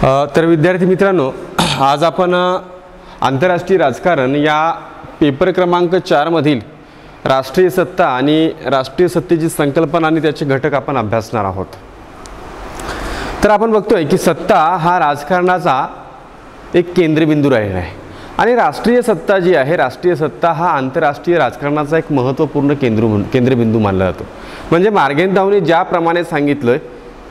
तर विद्यार्थी मित्रांनो, आज आपण आंतरराष्ट्रीय राजकारण या पेपर क्रमांक 4 मधील राष्ट्रीय सत्ता आणि राष्ट्रीय सत्तेची संकल्पना आणि त्याचे घटक आपण अभ्यासणार आहोत। तर आपण बघतोय की सत्ता हा राजकारणाचा एक केंद्रबिंदू राहिला आहे आणि राष्ट्रीय सत्ता जी आहे, राष्ट्रीय सत्ता हा आंतरराष्ट्रीय राजकारणाचा एक महत्त्वपूर्ण केंद्रबिंदू मानला जातो। म्हणजे मार्गेंटाऊने ज्याप्रमाणे सांगितलं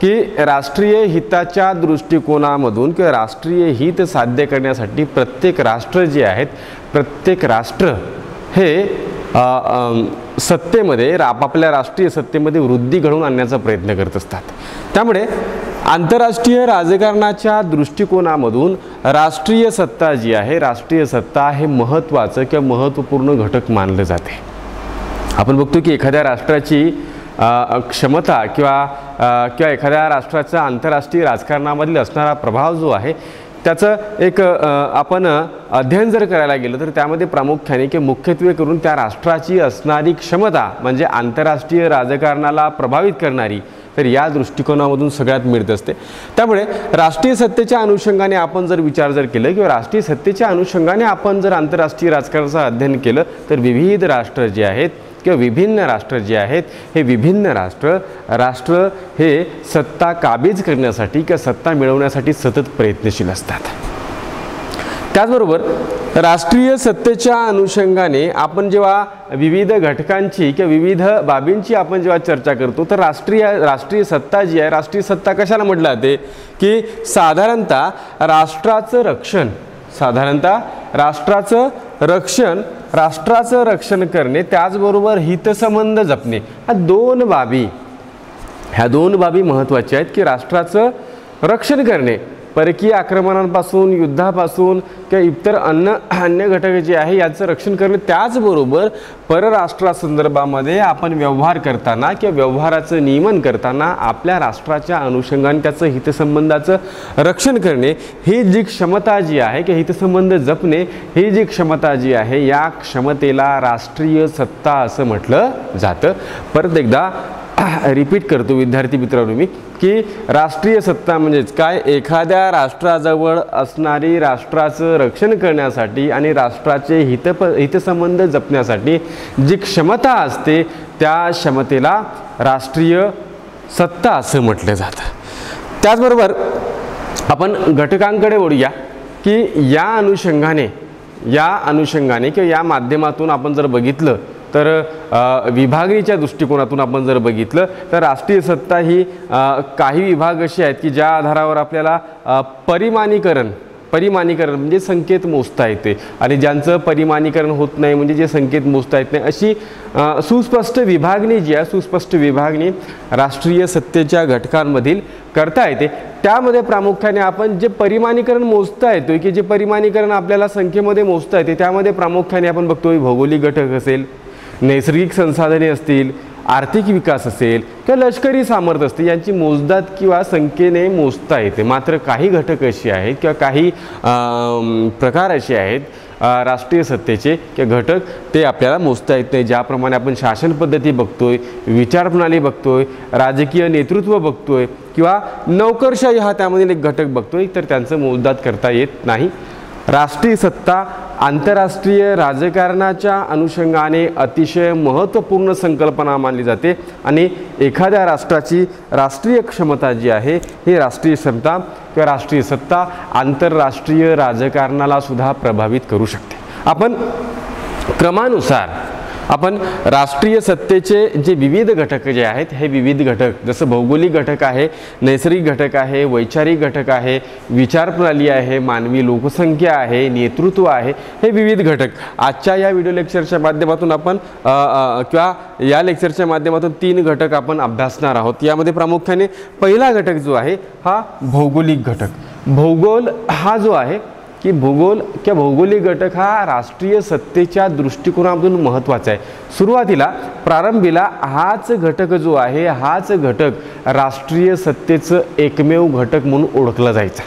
की राष्ट्रीय हिताच्या दृष्टिकोनामधून किंवा राष्ट्रीय हित साध्य करण्यासाठी प्रत्येक राष्ट्र जे आहेत, प्रत्येक राष्ट्र हे सत्तेमध्ये आपापल्या राष्ट्रीय सत्तेमध्ये वृद्धी घडवून आणण्याचा प्रयत्न करत असतात। त्यामुळे आंतरराष्ट्रीय राजकारणाच्या दृष्टिकोनामधून राष्ट्रीय सत्ता जी आहे, राष्ट्रीय सत्ता हे महत्त्वाचं किंवा महत्त्वपूर्ण घटक मानले जाते। आपण बघतो की एखाद्या राष्ट्राची क्षमता किंवा एखाद्या राष्ट्राचा आंतरराष्ट्रीय राजकारणामधील असणारा प्रभाव जो आहे त्याचं एक आपण अध्ययन जर करायला गेलं तर त्यामध्ये प्रामुख्याने की मुख्यत्वे करून त्या राष्ट्राची असणारी क्षमता म्हणजे आंतरराष्ट्रीय राजकारणाला प्रभावित करणारी तर या दृष्टिकोनामधून सगळ्यात मिळत असते। त्यामुळे राष्ट्रीय सत्तेच्या अनुषंगाने आपण जर विचार जर केलं किंवा राष्ट्रीय सत्तेच्या अनुषंगाने आपण जर आंतरराष्ट्रीय राजकारणाचं अध्ययन केलं तर विविध राष्ट्र जे आहेत किंवा विभिन्न राष्ट्र जे आहेत हे विभिन्न राष्ट्र हे सत्ता काबीज करण्यासाठी किंवा सत्ता मिळवण्यासाठी सतत प्रयत्नशील असतात। त्याचबरोबर राष्ट्रीय सत्तेच्या अनुषंगाने आपण जेव्हा विविध घटकांची किंवा विविध बाबींची आपण जेव्हा चर्चा करतो तर राष्ट्रीय सत्ता जी आहे, राष्ट्रीय सत्ता कशाला म्हटलं जाते की साधारणतः राष्ट्राचं रक्षण करणे, त्याचबरोबर हितसंबंध जपणे ह्या दोन बाबी महत्त्वाच्या आहेत की राष्ट्राचं रक्षण करणे परकीय आक्रमणांपासून, युद्धापासून किंवा इतर अन्य घटक जे आहे याचं रक्षण करणे, त्याचबरोबर परराष्ट्रासंदर्भामध्ये आपण व्यवहार करताना किंवा व्यवहाराचं नियमन करताना आपल्या राष्ट्राच्या अनुषंगाने त्याचं हितसंबंधाचं रक्षण करणे ही जी क्षमता जी आहे किंवा हितसंबंध जपणे ही जी क्षमता जी आहे या क्षमतेला राष्ट्रीय सत्ता असं म्हटलं जातं। परत एकदा रिपीट करतो विद्यार्थी मित्रांनो मी की राष्ट्रीय सत्ता म्हणजेच काय, एखाद्या राष्ट्राजवळ असणारी राष्ट्राचं रक्षण करण्यासाठी आणि राष्ट्राचे हितसंबंध जपण्यासाठी जी क्षमता असते त्या क्षमतेला राष्ट्रीय सत्ता असं म्हटलं जातं। त्याचबरोबर आपण घटकांकडे वळूया की या अनुषंगाने किंवा या माध्यमातून आपण जर बघितलं तर विभागणीच्या दृष्टिकोनातून आपण जर बघितलं तर राष्ट्रीय सत्ता ही काही विभाग असे आहेत की ज्या आधारावर आपल्याला परिमाणीकरण म्हणजे संकेत मोजता येते आणि ज्यांचं परिमाणीकरण होत नाही म्हणजे जे संकेत मोजता येत नाही अशी सुस्पष्ट विभागणी जी आहे, सुस्पष्ट विभागणी राष्ट्रीय सत्तेच्या घटकांमधील करता येते। त्यामध्ये प्रामुख्याने आपण जे परिमाणीकरण मोजता येतो की जे परिमाणीकरण आपल्याला संख्येमध्ये मोजता येते त्यामध्ये प्रामुख्याने आपण बघतोय भौगोलिक घटक असेल, नैसर्गिक संसाधने असतील, आर्थिक विकास असेल किंवा लष्करी सामर्थ्य असते यांची मोजदाद किंवा संख्येने मोजता येते। मात्र काही घटक असे आहेत किंवा काही प्रकार असे आहेत राष्ट्रीय सत्तेचे किंवा घटक ते आपल्याला मोजता येत नाही। ज्याप्रमाणे आपण शासन पद्धती बघतोय, विचारप्रणाली बघतोय, राजकीय नेतृत्व बघतोय किंवा नोकरशाही हा त्यामधील एक घटक बघतोय तर त्यांचं मोजदाद करता येत नाही। राष्ट्रीय सत्ता आंतरराष्ट्रीय राजकारणाच्या अनुषंगाने अतिशय महत्त्वपूर्ण संकल्पना मानली जाते आणि एखाद्या राष्ट्राची राष्ट्रीय क्षमता जी आहे ही राष्ट्रीय क्षमता किंवा राष्ट्रीय सत्ता आंतरराष्ट्रीय राजकारणाला सुद्धा प्रभावित करू शकते। आपण क्रमानुसार आपण राष्ट्रीय सत्तेचे जे विविध घटक जे आहेत हे विविध घटक जसं भौगोलिक घटक आहे, नैसर्गिक घटक आहे, वैचारिक घटक आहे, विचारप्रणाली आहे, मानवी लोकसंख्या आहे, नेतृत्व आहे, हे विविध घटक आजच्या या व्हिडिओ लेक्चरच्या माध्यमातून आपण किंवा या लेक्चरच्या माध्यमातून 3 घटक आपण अभ्यासणार आहोत। यामध्ये प्रामुख्याने पहिला घटक जो आहे हा भौगोलिक घटक। भूगोल हा जो आहे की भौगोलिक घटक हा राष्ट्रीय सत्तेच्या दृष्टिकोनातून महत्त्वाचा आहे। सुरुवातीला प्रारंभीला हाच घटक जो आहे हाच घटक राष्ट्रीय सत्तेचं एकमेव घटक म्हणून ओळखला जायचा।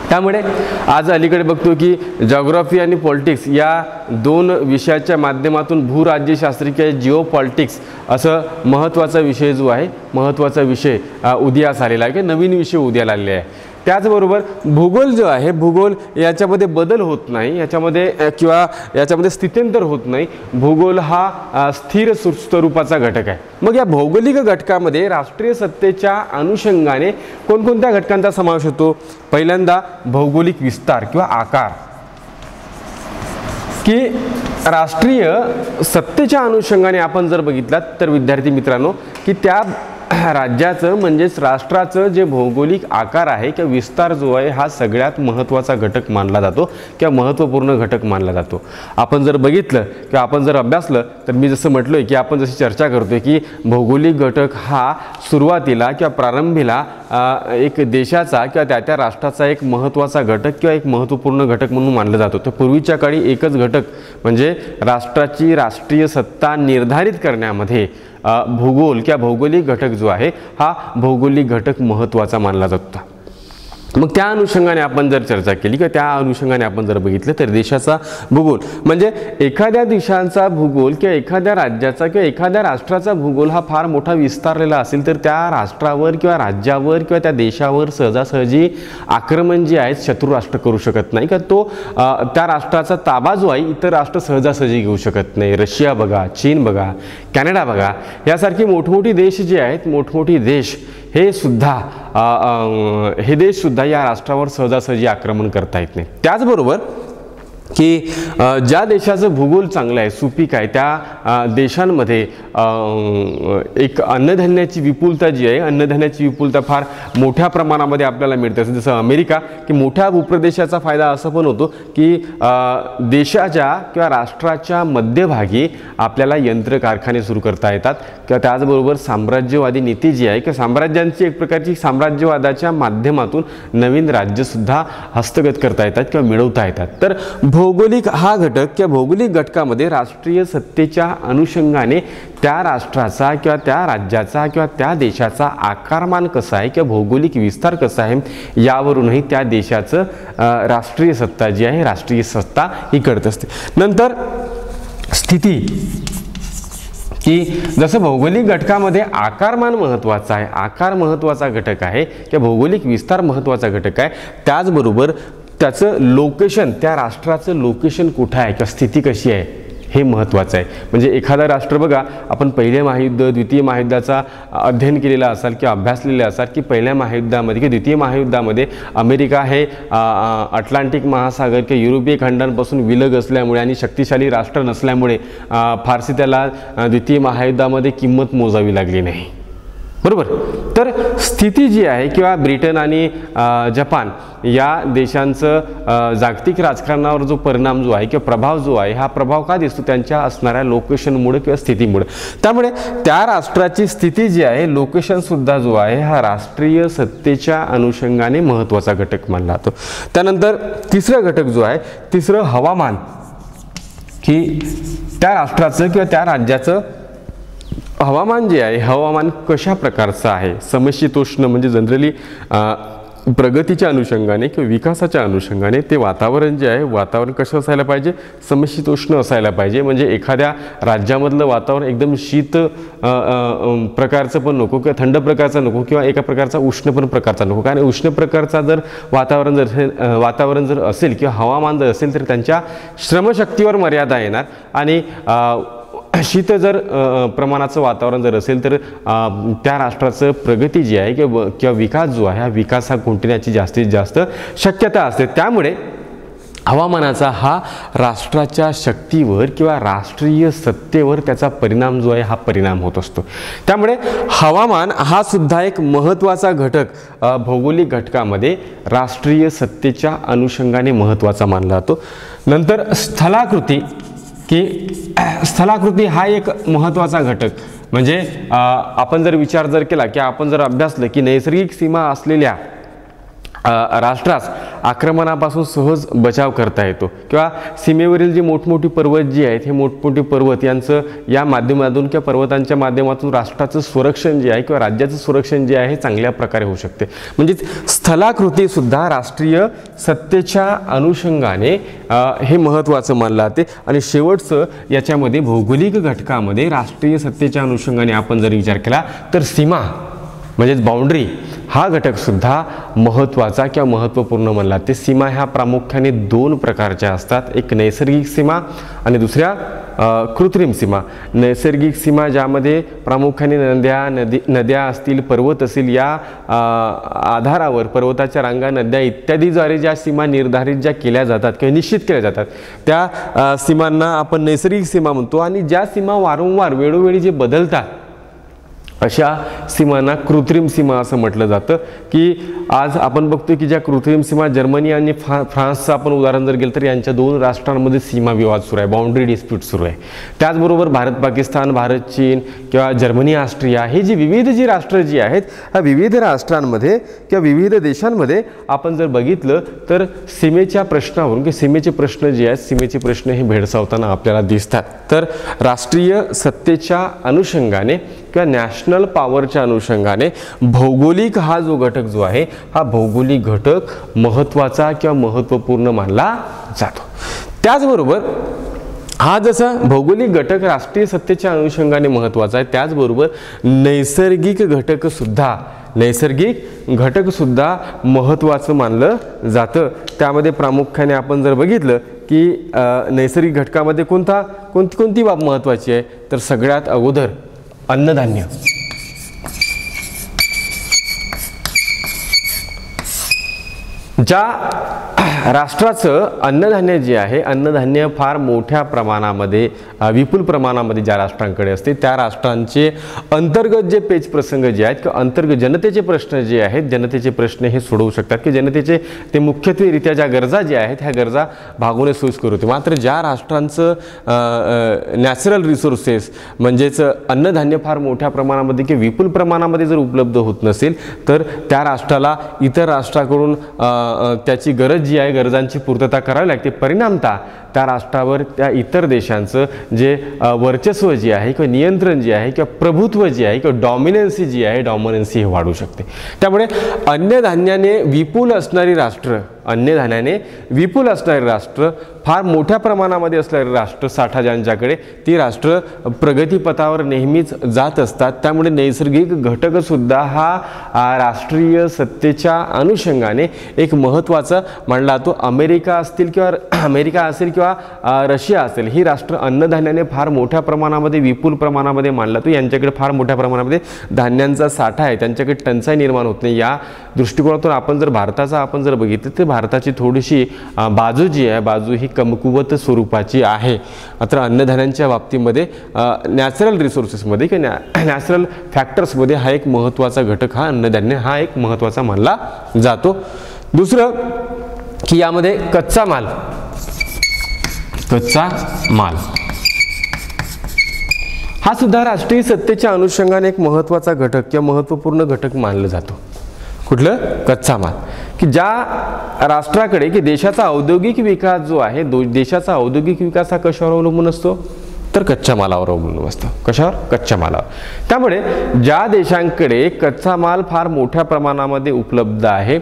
त्यामुळे आज अलीकडे बघतो की जिओग्राफी आणि पॉलिटिक्स या दोन विषयाच्या माध्यमातून भूराज्यशास्त्र किंवा जिओ पॉलिटिक्स असं महत्त्वाचा विषय जो आहे, महत्त्वाचा विषय उदयास आलेला आहे की नवीन विषय उदयाला आलेला आहे। त्याचबरोबर भूगोल जो आहे, भूगोल याच्यामध्ये बदल होत नाही, याच्यामध्ये किंवा याच्यामध्ये स्थित्यंतर होत नाही. भूगोल हा स्थिर स्वरूपाचा घटक आहे. मग या भौगोलिक घटकामध्ये राष्ट्रीय सत्तेच्या अनुषंगाने कोणकोणत्या घटकांचा समावेश होतो? पहिल्यांदा भौगोलिक विस्तार किंवा आकार, की राष्ट्रीय सत्तेच्या अनुषंगाने आपण जर बघितलात तर विद्यार्थी मित्रांनो, की त्या राज्याचं म्हणजेच राष्ट्राचं जे भौगोलिक आकार आहे किंवा विस्तार जो आहे हा सगळ्यात महत्त्वाचा घटक मानला जातो किंवा महत्त्वपूर्ण घटक मानला जातो. आपण जर बघितलं किंवा आपण जर अभ्यासलं तर मी जसं म्हटलोय की आपण जशी चर्चा करतोय की भौगोलिक घटक हा सुरुवातीला किंवा प्रारंभीला एक देशाचा किंवा त्या राष्ट्राचा एक महत्त्वाचा घटक किंवा एक महत्त्वपूर्ण घटक म्हणून मानला जातो. तर पूर्वीच्या काळी एकच घटक म्हणजे राष्ट्राची राष्ट्रीय सत्ता निर्धारित करण्यामध्ये भूगोल किंवा भौगोलिक घटक जो आहे हा भौगोलिक घटक महत्त्वाचा मानला जातो. मग त्या अनुषंगाने आपण जर चर्चा केली किंवा त्या अनुषंगाने आपण जर बघितलं तर देशाचा भूगोल म्हणजे एखाद्या देशाचा भूगोल किंवा एखाद्या राज्याचा किंवा एखाद्या राष्ट्राचा भूगोल हा फार मोठा विस्तारलेला असेल तर त्या राष्ट्रावर किंवा राज्यावर किंवा त्या देशावर सहजासहजी आक्रमण जे आहेत शत्रू राष्ट्र करू शकत नाही किंवा तो त्या राष्ट्राचा ताबा जो आहे इतर राष्ट्र सहजासहजी घेऊ शकत नाही. रशिया बघा, चीन बघा, कॅनडा बघा, यासारखी मोठमोठी देश जे आहेत, मोठमोठी देश हे देश सुद्धा या राष्ट्रावर सहजासहजी आक्रमण करता येत नाही. त्याचबरोबर की ज्या देशाचं भूगोल चांगलं आहे, सुपीक आहे, त्या देशांमध्ये एक अन्नधान्याची विपुलता जी आहे, अन्नधान्याची विपुलता फार मोठ्या प्रमाणामध्ये आपल्याला मिळते. जसं अमेरिका की मोठ्या भूप्रदेशाचा फायदा असं पण होतो की देशाच्या किंवा राष्ट्राच्या मध्यभागी आपल्याला यंत्र कारखाने सुरू करता येतात किंवा त्याचबरोबर साम्राज्यवादी नीती जी आहे किंवा साम्राज्यांची एक प्रकारची साम्राज्यवादाच्या माध्यमातून नवीन राज्यसुद्धा हस्तगत करता येतात किंवा मिळवता येतात. तर भौगोलिक हा घटक किंवा भौगोलिक घटकामध्ये राष्ट्रीय सत्तेच्या अनुषंगाने त्या राष्ट्राचा किंवा त्या राज्याचा किंवा त्या देशाचा आकारमान कसा आहे किंवा भौगोलिक विस्तार कसा आहे यावरूनही त्या देशाचं राष्ट्रीय सत्ता जी आहे, राष्ट्रीय सत्ता ही कळत असते. नंतर स्थिती, की जसं भौगोलिक घटकामध्ये आकारमान महत्त्वाचा आहे, आकार महत्त्वाचा घटक आहे किंवा भौगोलिक विस्तार महत्त्वाचा घटक आहे, त्याचबरोबर त्याचं लोकेशन, त्या राष्ट्राचं लोकेशन कुठं आहे किंवा स्थिती कशी आहे हे महत्त्वाचं आहे. म्हणजे एखादा राष्ट्र बघा, आपण पहिल्या महायुद्ध द्वितीय महायुद्धाचा अध्ययन केलेला असाल किंवा अभ्यासलेला असाल की पहिल्या महायुद्धामध्ये किंवा द्वितीय महायुद्धामध्ये अमेरिका हे अटलांटिक महासागर किंवा युरोपीय खंडांपासून विलग असल्यामुळे आणि शक्तिशाली राष्ट्र नसल्यामुळे फारसी त्याला द्वितीय महायुद्धामध्ये किंमत मोजावी लागली नाही, बरोबर. तर स्थिती जी आहे किंवा ब्रिटन आणि जपान या देशांचं जागतिक राजकारणावर जो परिणाम जो आहे किंवा प्रभाव जो आहे हा प्रभाव का दिसतो त्यांच्या असणाऱ्या लोकेशनमुळे किंवा स्थितीमुळे. त्यामुळे त्या राष्ट्राची स्थिती जी आहे, लोकेशनसुद्धा जो आहे हा राष्ट्रीय सत्तेच्या अनुषंगाने महत्त्वाचा घटक मानला जातो. त्यानंतर तिसरा घटक जो आहे, तिसरं हवामान, की त्या राष्ट्राचं किंवा त्या राज्याचं हवामान जे आहे, हवामान कशा प्रकारचं आहे. समशीतोष्ण म्हणजे जनरली प्रगतीच्या अनुषंगाने किंवा विकासाच्या अनुषंगाने ते वातावरण जे आहे, वातावरण कसं असायला पाहिजे, समशीतोष्ण असायला पाहिजे. म्हणजे एखाद्या राज्यामधलं वातावरण एकदम शीत प्रकारचं पण नको किंवा थंड प्रकारचं नको किंवा एका प्रकारचा उष्ण पण प्रकारचा नको. कारण उष्ण प्रकारचा जर वातावरण जर असेल किंवा हवामान जर असेल तर त्यांच्या श्रमशक्तीवर मर्यादा येणार आणि शीत जर प्रमाणाचं वातावरण जर असेल तर त्या राष्ट्राचं प्रगती जी आहे किंवा विकास जो आहे हा विकास हा खुंटण्याची जास्तीत जास्त शक्यता असते. त्यामुळे हवामानाचा हा राष्ट्राच्या शक्तीवर किंवा राष्ट्रीय सत्तेवर त्याचा परिणाम जो आहे हा परिणाम होत असतो. त्यामुळे हवामान हा सुद्धा एक महत्त्वाचा घटक भौगोलिक घटकामध्ये राष्ट्रीय सत्तेच्या अनुषंगाने महत्त्वाचा मानला जातो. नंतर स्थलाकृती, की स्थलाकृती हा एक महत्त्वाचा घटक. म्हणजे आपण जर विचार जर केला की आपण जर अभ्यासलं की नैसर्गिक सीमा असलेल्या राष्ट्रास आक्रमणापासून सहज बचाव करता येतो किंवा सीमेवरील जी मोठमोठी पर्वत जी आहेत हे मोठमोठे पर्वत यांचं या माध्यमातून किंवा पर्वतांच्या माध्यमातून राष्ट्राचं संरक्षण जे आहे किंवा राज्याचं संरक्षण जे आहे हे चांगल्या प्रकारे होऊ शकते. म्हणजेच स्थलाकृती सुद्धा राष्ट्रीय सत्तेच्या अनुषंगाने हे महत्त्वाचं मानलं जाते. आणि शेवटचं याच्यामध्ये भौगोलिक घटकामध्ये राष्ट्रीय सत्तेच्या अनुषंगाने आपण जर विचार केला तर सीमा म्हणजेच बाउंड्री, हा घटकसुद्धा महत्त्वाचा किंवा महत्त्वपूर्ण मानला जाते. सीमा ह्या प्रामुख्याने दोन प्रकारच्या असतात, एक नैसर्गिक सीमा आणि दुसऱ्या कृत्रिम सीमा. नैसर्गिक सीमा ज्यामध्ये प्रामुख्याने नद्या असतील, पर्वत असतील, या आधारावर पर्वताच्या रांगा, नद्या इत्यादीद्वारे ज्या सीमा निर्धारित ज्या केल्या जातात किंवा निश्चित केल्या जातात त्या सीमांना आपण नैसर्गिक सीमा म्हणतो. आणि ज्या सीमा वारंवार वेळोवेळी जे बदलतात अशा सीमांना कृत्रिम सीमा असं म्हटलं जातं. की आज आपण बघतो की ज्या कृत्रिम सीमा जर्मनी आणि फ्रान्सचं आपण उदाहरण जर गेलं तर यांच्या दोन राष्ट्रांमध्ये सीमा विवाद सुरू आहे, बाउंड्री डिस्प्यूट सुरू आहे. त्याचबरोबर भारत पाकिस्तान, भारत चीन किंवा जर्मनी ऑस्ट्रिया हे जी विविध जी राष्ट्र जी आहेत ह्या विविध राष्ट्रांमध्ये किंवा विविध देशांमध्ये आपण जर बघितलं तर सीमेच्या प्रश्नावरून की सीमेचे प्रश्न जे आहेत सीमेचे प्रश्न हे भेडसावताना आपल्याला दिसतात. तर राष्ट्रीय सत्तेच्या अनुषंगाने किंवा नॅशनल पॉवरच्या अनुषंगाने भौगोलिक हा जो घटक जो आहे हा भौगोलिक घटक महत्त्वाचा किंवा महत्त्वपूर्ण मानला जातो. त्याचबरोबर हा जसा भौगोलिक घटक राष्ट्रीय सत्तेच्या अनुषंगाने महत्त्वाचा आहे, त्याचबरोबर नैसर्गिक घटक सुद्धा महत्त्वाचं मानलं जातं. त्यामध्ये प्रामुख्याने आपण जर बघितलं की नैसर्गिक घटकामध्ये कोणती बाब महत्त्वाची आहे तर सगळ्यात अगोदर अन्नधान्य. ज्या राष्ट्राचं अन्नधान्य जे आहे, अन्नधान्य फार मोठ्या प्रमाणामध्ये विपुल प्रमाणामध्ये ज्या राष्ट्रांकडे असते त्या राष्ट्रांचे अंतर्गत जे पेच प्रसंग जे आहेत किंवा अंतर्गत जनतेचे प्रश्न जे आहेत, जनतेचे प्रश्न हे सोडवू शकतात की जनतेचे ते मुख्यत्वेरित्या ज्या गरजा ज्या आहेत ह्या गरजा भागवणे सोयीस्कर होते. मात्र ज्या राष्ट्रांचं नॅचरल रिसोर्सेस म्हणजेच अन्नधान्य फार मोठ्या प्रमाणामध्ये किंवा विपुल प्रमाणामध्ये जर उपलब्ध होत नसेल तर त्या राष्ट्राला इतर राष्ट्राकडून त्याची गरज जी आहे, गरजांची पूर्तता करावी लागते. परिणामतः त्या राष्ट्रावर त्या इतर देशांचं जे वर्चस्व जे आहे किंवा नियंत्रण जे आहे किंवा प्रभुत्व जे आहे किंवा डॉमिनन्सी जी आहे, डॉमिनन्सी हे वाढू शकते. त्यामुळे अन्नधान्याने विपुल असणारी राष्ट्र, फार मोठ्या प्रमाणामध्ये असणारी राष्ट्र, साठा ज्यांच्याकडे, ती राष्ट्र प्रगतीपथावर नेहमीच जात असतात. त्यामुळे नैसर्गिक घटकसुद्धा हा राष्ट्रीय सत्तेच्या अनुषंगाने एक महत्त्वाचा मानला जातो. अमेरिका असेल किंवा रशिया असेल, ही राष्ट्र अन्नधान्याने फार मोठ्या प्रमाणामध्ये विपुल प्रमाणामध्ये मानला जातो. यांच्याकडे फार मोठ्या प्रमाणामध्ये धान्यांचा साठा आहे, त्यांच्याकडे टंचाई निर्माण होत नाही. या दृष्टिकोनातून आपण जर भारताचं बघितलं तर भारताची थोडीशी बाजू जी आहे, बाजू ही कमकुवत स्वरूपाची आहे. मात्र अन्नधान्यांच्या बाबतीमध्ये नॅचरल रिसोर्सेसमध्ये किंवा नॅचरल फॅक्टर्समध्ये हा एक महत्त्वाचा घटक, हा अन्नधान्य हा एक महत्त्वाचा मानला जातो. दुसरं की यामध्ये कच्चा माल हा सुद्धा राष्ट्रीय सत्तेच्या अनुषंगाने एक महत्त्वाचा घटक किंवा महत्त्वपूर्ण घटक मानला जातो. कुठलं? कच्चा माल. की ज्या राष्ट्राकडे की देशाचा औद्योगिक विकास जो आहे, देशाचा औद्योगिक विकास हा कशावर अवलंबून असतो तर कच्च्या मालावर अवलंबून असतो. कशावर? कच्च्या मालावर. त्यामुळे ज्या देशांकडे कच्चा माल फार मोठ्या प्रमाणामध्ये उपलब्ध आहे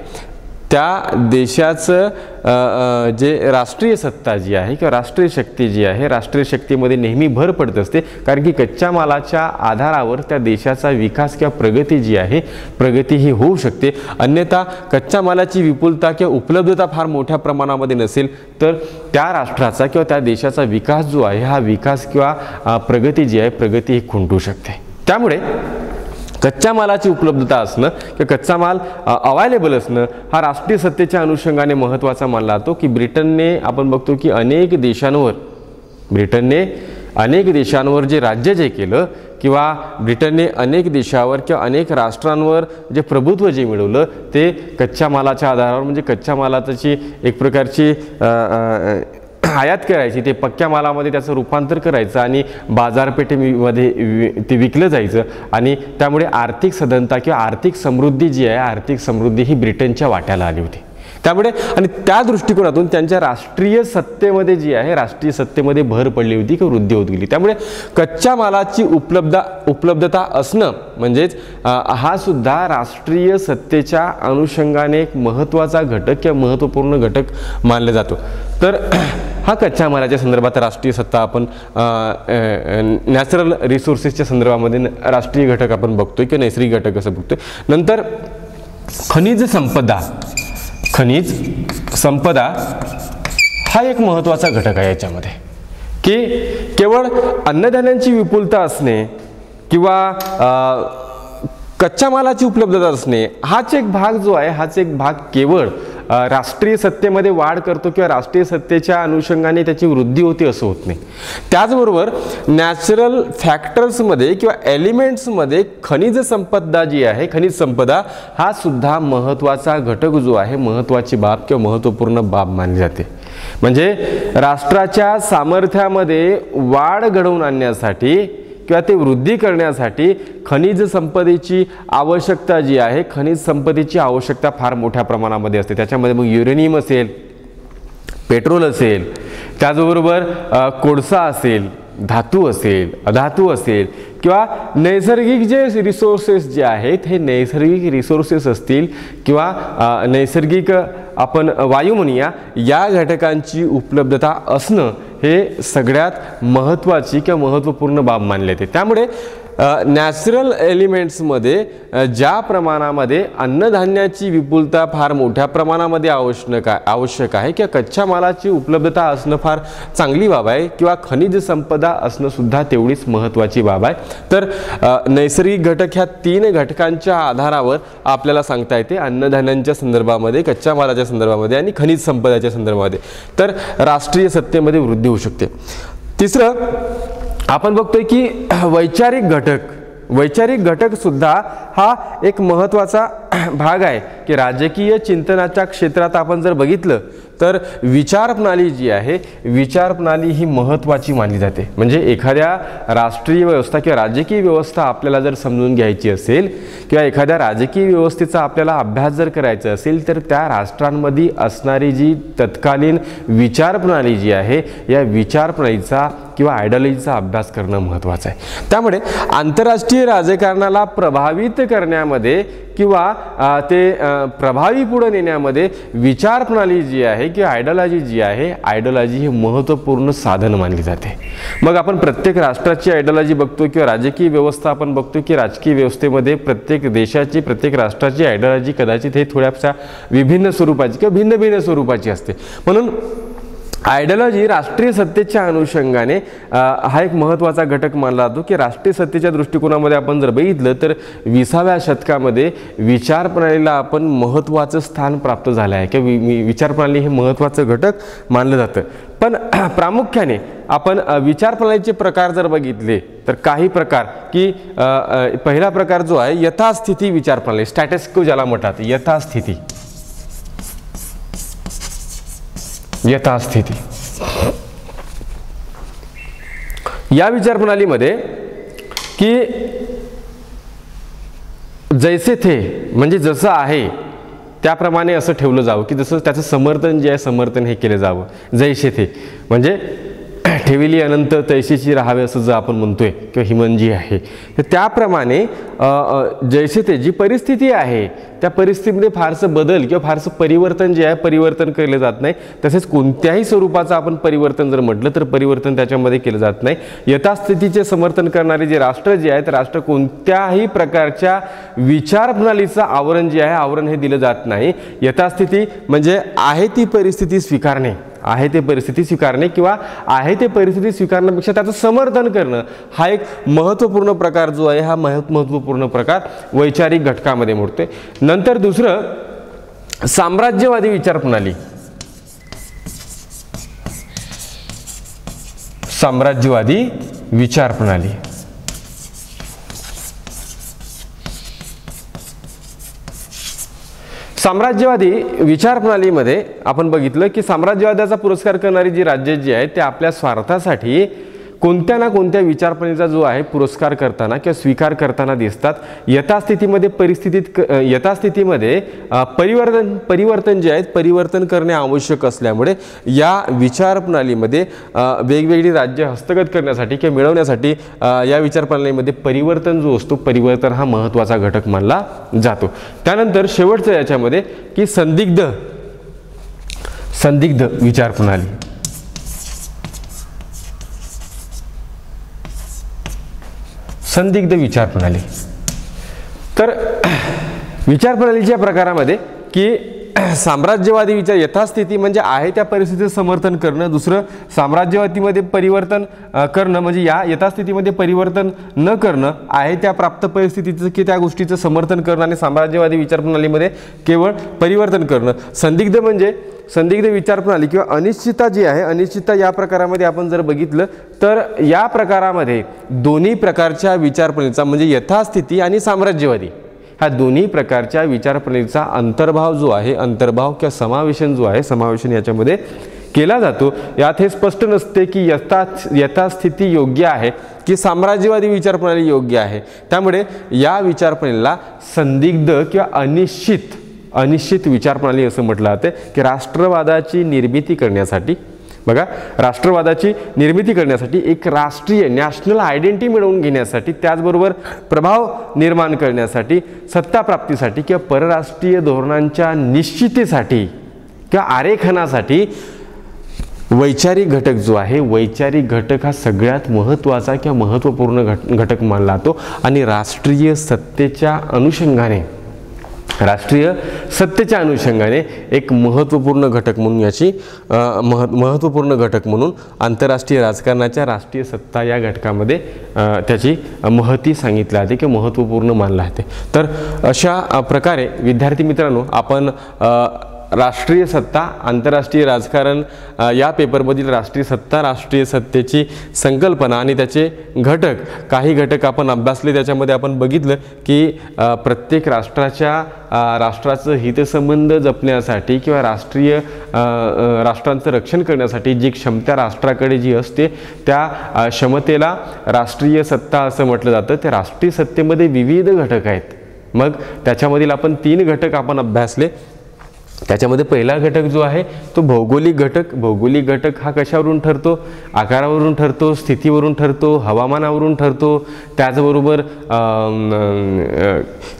त्या देशाचं जे राष्ट्रीय सत्ता जी आहे किंवा राष्ट्रीय शक्ती जी आहे, राष्ट्रीय शक्तीमध्ये नेहमी भर पडत असते. कारण की कच्च्या मालाच्या आधारावर त्या देशाचा विकास किंवा प्रगती जी आहे, प्रगती ही होऊ शकते. अन्यथा कच्च्या मालाची विपुलता किंवा उपलब्धता फार मोठ्या प्रमाणामध्ये नसेल तर त्या राष्ट्राचा किंवा त्या देशाचा विकास जो आहे, हा विकास किंवा प्रगती जी आहे, प्रगती ही खुंटू शकते. त्यामुळे कच्च्या मालाची उपलब्धता असणं किंवा कच्चा माल अवेलेबल असणं हा राष्ट्रीय सत्तेच्या अनुषंगाने महत्त्वाचा मानला जातो. की ब्रिटनने आपण बघतो की अनेक देशांवर जे राज्य जे केलं किंवा ब्रिटनने अनेक देशावर किंवा अनेक राष्ट्रांवर जे प्रभुत्व जे मिळवलं ते कच्च्या मालाच्या आधारावर, म्हणजे कच्च्या मालाची एक प्रकारची आयात करायची, ते पक्क्या मालामध्ये त्याचं रूपांतर करायचं आणि बाजारपेठेमध्ये ते विकलं जायचं. आणि त्यामुळे आर्थिक सधनता किंवा आर्थिक समृद्धी जी आहे, आर्थिक समृद्धी ही ब्रिटनच्या वाट्याला आली होती. त्यामुळे आणि त्या दृष्टिकोनातून त्यांच्या राष्ट्रीय सत्तेमध्ये जी आहे, राष्ट्रीय सत्तेमध्ये भर पडली होती किंवा वृद्धी होत गेली. त्यामुळे कच्च्या मालाची उपलब्धता असणं म्हणजेच हा सुद्धा राष्ट्रीय सत्तेच्या अनुषंगाने एक महत्त्वाचा घटक किंवा महत्त्वपूर्ण घटक मानला जातो. तर हा कच्च्या मालाच्या संदर्भात राष्ट्रीय सत्ता आपण नॅचरल रिसोर्सेसच्या संदर्भामध्ये राष्ट्रीय घटक आपण बघतोय किंवा नैसर्गिक घटक असं बघतोय. नंतर खनिज संपदा हा एक महत्त्वाचा घटक आहे याच्यामध्ये, की केवळ अन्नधान्यांची विपुलता असणे किंवा कच्च्या मालाची उपलब्धता असणे हाच एक भाग जो आहे, हाच एक भाग केवळ राष्ट्रीय सत्तेमध्ये वाढ करतो किंवा राष्ट्रीय सत्तेच्या अनुषंगाने त्याची वृद्धी होते असं होत नाही. त्याचबरोबर नॅचरल फॅक्टर्समध्ये किंवा एलिमेंट्समध्ये खनिज संपदा जी आहे, खनिज संपदा हा सुद्धा महत्त्वाचा घटक जो आहे, महत्त्वाची बाब किंवा महत्त्वपूर्ण बाब मानली जाते. म्हणजे राष्ट्राच्या सामर्थ्यामध्ये वाढ घडवून आणण्यासाठी किंवा ते वृद्धी करण्यासाठी खनिज संपदेची आवश्यकता जी आहे, खनिज संपदेची आवश्यकता फार मोठ्या प्रमाणामध्ये असते. त्याच्यामध्ये मग युरेनियम असेल, पेट्रोल असेल, त्याचबरोबर कोळसा असेल, धातू असेल, अधातू असेल किंवा नैसर्गिक जे रिसोर्सेस जे आहेत हे नैसर्गिक रिसोर्सेस असतील किंवा नैसर्गिक आपण वायू म्हणूया, या घटकांची उपलब्धता असणं हे सगळ्यात महत्त्वाची किंवा महत्त्वपूर्ण बाब मानली जाते. त्यामुळे नॅचरल एलिमेंट्समध्ये ज्या प्रमाणामध्ये अन्नधान्याची विपुलता फार मोठ्या प्रमाणामध्ये आवश्यक आहे किंवा कच्च्या मालाची उपलब्धता असणं फार चांगली बाब आहे किंवा खनिज संपदा असणं सुद्धा तेवढीच महत्त्वाची बाब आहे. तर नैसर्गिक घटक ह्या 3 घटकांच्या आधारावर आपल्याला सांगता येते अन्नधान्यांच्या संदर्भामध्ये, कच्च्या मालाच्या संदर्भामध्ये आणि खनिज संपदाच्या संदर्भामध्ये, तर राष्ट्रीय सत्तेमध्ये वृद्धी होऊ शकते. तिसरं आपण बघतोय की वैचारिक घटक सुद्धा हा एक महत्त्वाचा भाग आहे, की राजकीय चिंतनाच्या क्षेत्रात आपण जर बघितलं तर विचार प्रणाली जी आहे, विचार प्रणाली ही महत्त्वाची मानली जाते. म्हणजे एखाद्या राष्ट्रीय व्यवस्था किंवा राजकीय व्यवस्था आपल्याला जर समजून घ्यायची असेल किंवा एखाद्या राजकीय व्यवस्थेचा आपल्याला अभ्यास जर करायचा असेल तर त्या राष्ट्रांमध्ये असणारी जी तत्कालीन विचार प्रणाली जी आहे, या विचार प्रणालीचा किंवा आयडियॉलॉजीचा अभ्यास करणं महत्त्वाचं आहे. त्यामुळे आंतरराष्ट्रीय राजकारणाला प्रभावित करण्यामध्ये किंवा ते प्रभावी पुढे नेण्यामध्ये विचार प्रणाली जी आहे किंवा आयडियॉलॉजी जी आहे, आयडियॉलॉजी हे महत्त्वपूर्ण साधन मानली जाते. मग आपण प्रत्येक राष्ट्राची आयडियॉलॉजी बघतो किंवा राजकीय व्यवस्था आपण बघतो की राजकीय व्यवस्थेमध्ये प्रत्येक देशाची, प्रत्येक राष्ट्राची आयडियॉलॉजी कदाचित हे थोड्याशा विभिन्न स्वरूपाची किंवा भिन्न स्वरूपाची असते. म्हणून आयडियॉलॉजी राष्ट्रीय सत्तेच्या अनुषंगाने हा एक महत्त्वाचा घटक मानला जातो, की राष्ट्रीय सत्तेच्या दृष्टिकोनामध्ये आपण जर बघितलं तर 20व्या शतकामध्ये विचार प्रणालीला आपण महत्त्वाचं स्थान प्राप्त झालं आहे किंवा विचार प्रणाली हे महत्त्वाचं घटक मानलं जातं. पण प्रामुख्याने आपण विचार प्रणालीचे प्रकार जर बघितले तर काही प्रकार, की पहिला प्रकार जो आहे यथास्थिती विचार प्रणाली, स्टॅटस को ज्याला म्हणतात, यथास्थिती या विचार प्रणालीमध्ये की जैसे थे म्हणजे जसं आहे त्याप्रमाणे असं ठेवलं जावं, की जसं त्याचं समर्थन जे आहे समर्थन हे केलं जावं. जैसे थे म्हणजे ठेविली अनंत तैशीची राहावे असं जर आपण म्हणतोय किंवा हिमनजी आहे, तर त्याप्रमाणे जैसे ते जी परिस्थिती आहे त्या परिस्थितीमध्ये फारसं बदल किंवा फारसं परिवर्तन जे आहे परिवर्तन केलं जात नाही. तसेच कोणत्याही स्वरूपाचं आपण परिवर्तन जर म्हटलं तर परिवर्तन त्याच्यामध्ये केलं जात नाही. यथास्थितीचे समर्थन करणारे जे राष्ट्र जे आहेत, राष्ट्र कोणत्याही प्रकारच्या विचार प्रणालीचं आवरण जे आहे आवरण हे दिलं जात नाही. यथास्थिती म्हणजे आहे ती परिस्थिती स्वीकारणे, आहे ते परिस्थिती स्वीकारणे किंवा आहे ते परिस्थिती स्वीकारण्यापेक्षा त्याचं समर्थन करणं हा एक महत्त्वपूर्ण प्रकार जो आहे, हा महत्त्वपूर्ण प्रकार वैचारिक घटकामध्ये मोडते. नंतर दुसरं साम्राज्यवादी विचार प्रणाली, साम्राज्यवादी विचार प्रणाली. साम्राज्यवादी विचार प्रणालीमध्ये आपण बघितलं की साम्राज्यवादाचा पुरस्कार करणारी जी राज्ये जी आहेत ते आपल्या स्वार्थासाठी कोणत्या ना कोणत्या विचार प्रणालीचा जो आहे पुरस्कार करताना किंवा स्वीकार करताना दिसतात. यथास्थितीमध्ये परिवर्तन जे आहेत परिवर्तन करणे आवश्यक असल्यामुळे या विचार प्रणालीमध्ये वेगवेगळी राज्य हस्तगत करण्यासाठी किंवा मिळवण्यासाठी या विचार प्रणालीमध्ये परिवर्तन जो असतो, परिवर्तन हा महत्त्वाचा घटक मानला जातो. त्यानंतर शेवटचं याच्यामध्ये की संदिग्ध विचार प्रणाली. संदिग्ध विचार प्रणाली तर विचारप्रणालीच्या प्रकारामध्ये की साम्राज्यवादी विचार यथास्थिती म्हणजे आहे त्या परिस्थितीचं समर्थन करणं, दुसरं साम्राज्यवादीमध्ये परिवर्तन करणं म्हणजे या यथास्थितीमध्ये परिवर्तन न करणं, आहे त्या प्राप्त परिस्थितीचं की त्या गोष्टीचं समर्थन करणं आणि साम्राज्यवादी विचारप्रणालीमध्ये केवळ परिवर्तन करणं. संदिग्ध म्हणजे संदिग्ध विचारप्रणाली किंवा अनिश्चितता जी आहे, अनिश्चितता या प्रकारामध्ये आपण जर बघितलं तर या प्रकारामध्ये दोन्ही प्रकारच्या विचारप्रणालीचा म्हणजे यथास्थिती आणि साम्राज्यवादी ह्या दोन्ही प्रकारच्या विचारप्रणालीचा अंतर्भाव जो आहे, अंतर्भाव किंवा समावेशन जो आहे, समावेशन याच्यामध्ये केला जातो. यात हे स्पष्ट नसते की यथास्थिती योग्य आहे की साम्राज्यवादी विचारप्रणाली योग्य आहे. त्यामुळे या विचारप्रणालीला संदिग्ध किंवा अनिश्चित विचारप्रणाली असं म्हटलं जाते की राष्ट्रवादाची निर्मिती करण्यासाठी, बघा, राष्ट्रवादाची निर्मिती करण्यासाठी एक राष्ट्रीय नॅशनल आयडेंटिटी मिळवून घेण्यासाठी, त्याचबरोबर प्रभाव निर्माण करण्यासाठी, सत्ता प्राप्तीसाठी किंवा परराष्ट्रीय धोरणांच्या निश्चितीसाठी किंवा आरेखनासाठी वैचारिक घटक जो आहे, वैचारिक घटक हा सगळ्यात महत्त्वाचा किंवा महत्त्वपूर्ण घटक मानला जातो. आणि राष्ट्रीय सत्तेच्या अनुषंगाने एक महत्त्वपूर्ण घटक म्हणून याची महत्त्वपूर्ण घटक म्हणून आंतरराष्ट्रीय राजकारणाच्या राष्ट्रीय सत्ता या घटकामध्ये त्याची महती सांगितली जाते किंवा महत्त्वपूर्ण मानला जाते. तर अशा प्रकारे विद्यार्थी मित्रांनो, आपण राष्ट्रीय सत्ता, आंतरराष्ट्रीय राजकारण या पेपरमधील राष्ट्रीय सत्ता, राष्ट्रीय सत्तेची संकल्पना आणि त्याचे घटक, काही घटक आपण अभ्यासले. त्याच्यामध्ये आपण बघितलं की प्रत्येक राष्ट्राचं हितसंबंध जपण्यासाठी किंवा राष्ट्रांचं रक्षण करण्यासाठी जी क्षमता राष्ट्राकडे जी असते त्या क्षमतेला राष्ट्रीय सत्ता असं म्हटलं जातं. त्या राष्ट्रीय सत्तेमध्ये विविध घटक आहेत. मग त्याच्यामधील आपण 3 घटक आपण अभ्यासले. त्याच्यामध्ये पहिला घटक जो आहे तो भौगोलिक घटक. भौगोलिक घटक हा कशावरून ठरतो? आकारावरून ठरतो, स्थितीवरून ठरतो, हवामानावरून ठरतो, त्याचबरोबर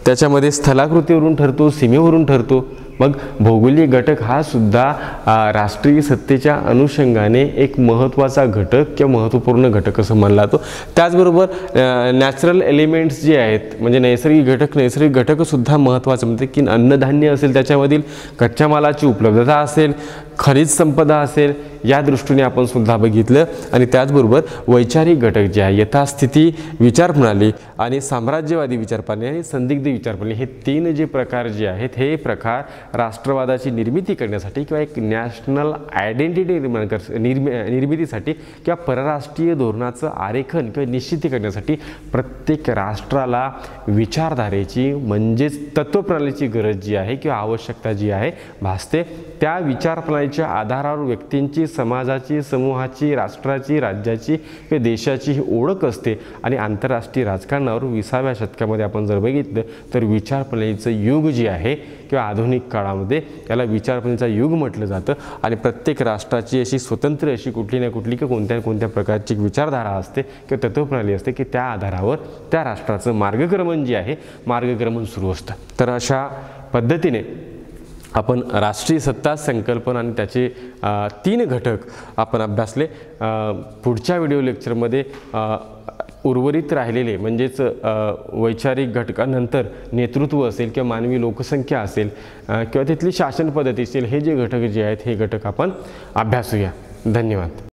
त्याच्यामध्ये स्थलाकृतीवरून ठरतो, सीमेवरून ठरतो. मग भौगोलिक घटक हा सुद्धा राष्ट्रीय सत्तेच्या अनुषंगाने एक महत्त्वाचा घटक किंवा महत्त्वपूर्ण घटक असं मानला जातो. त्याचबरोबर नॅचरल एलिमेंट्स जे आहेत म्हणजे नैसर्गिक घटकसुद्धा महत्त्वाचं, म्हणजे की अन्नधान्य असेल, त्याच्यामधील कच्च्या मालाची उपलब्धता असेल, खनिज संपदा असेल, या दृष्टीने आपण सुद्धा बघितलं. आणि त्याचबरोबर वैचारिक घटक जे आहे, यथास्थिती विचारप्रणाली आणि साम्राज्यवादी विचारप्रणाली आणि संदिग्ध विचारप्रणाली, हे 3 जे प्रकार जे आहेत, हे प्रकार राष्ट्रवादाची निर्मिती करण्यासाठी किंवा एक नॅशनल आयडेंटिटी निर्मितीसाठी किंवा परराष्ट्रीय धोरणाचं आरेखन किंवा निश्चिती करण्यासाठी प्रत्येक राष्ट्राला विचारधारेची म्हणजेच तत्त्वप्रणालीची गरज जी आहे किंवा आवश्यकता जी आहे भासते. त्या विचारप्रणालीच्या आधारावर व्यक्तींची, समाजाची, समूहाची, राष्ट्राची, राज्याची किंवा देशाची ही ओळख असते. आणि आंतरराष्ट्रीय राजकारणावर 20व्या शतकामध्ये आपण जर बघितलं तर विचारप्रणालीचं युग जे आहे किंवा आधुनिक काळामध्ये त्याला विचारप्रणालीचं युग म्हटलं जातं. आणि प्रत्येक राष्ट्राची अशी स्वतंत्र अशी कुठली ना कुठली किंवा कोणत्या प्रकारची विचारधारा असते किंवा तत्त्वप्रणाली असते की त्या आधारावर त्या राष्ट्राचं मार्गक्रमण जे आहे, मार्गक्रमण सुरू असतं. तर अशा पद्धतीने आपण राष्ट्रीय सत्ता, संकल्पना आणि त्याचे 3 घटक आपण अभ्यासले. पुढच्या व्हिडिओ लेक्चरमध्ये उर्वरित राहिलेले म्हणजेच वैचारिक घटकानंतर नेतृत्व असेल किंवा मानवी लोकसंख्या असेल किंवा तिथली शासन पद्धती असेल, हे जे घटक जे आहेत हे घटक आपण अभ्यासूया. धन्यवाद.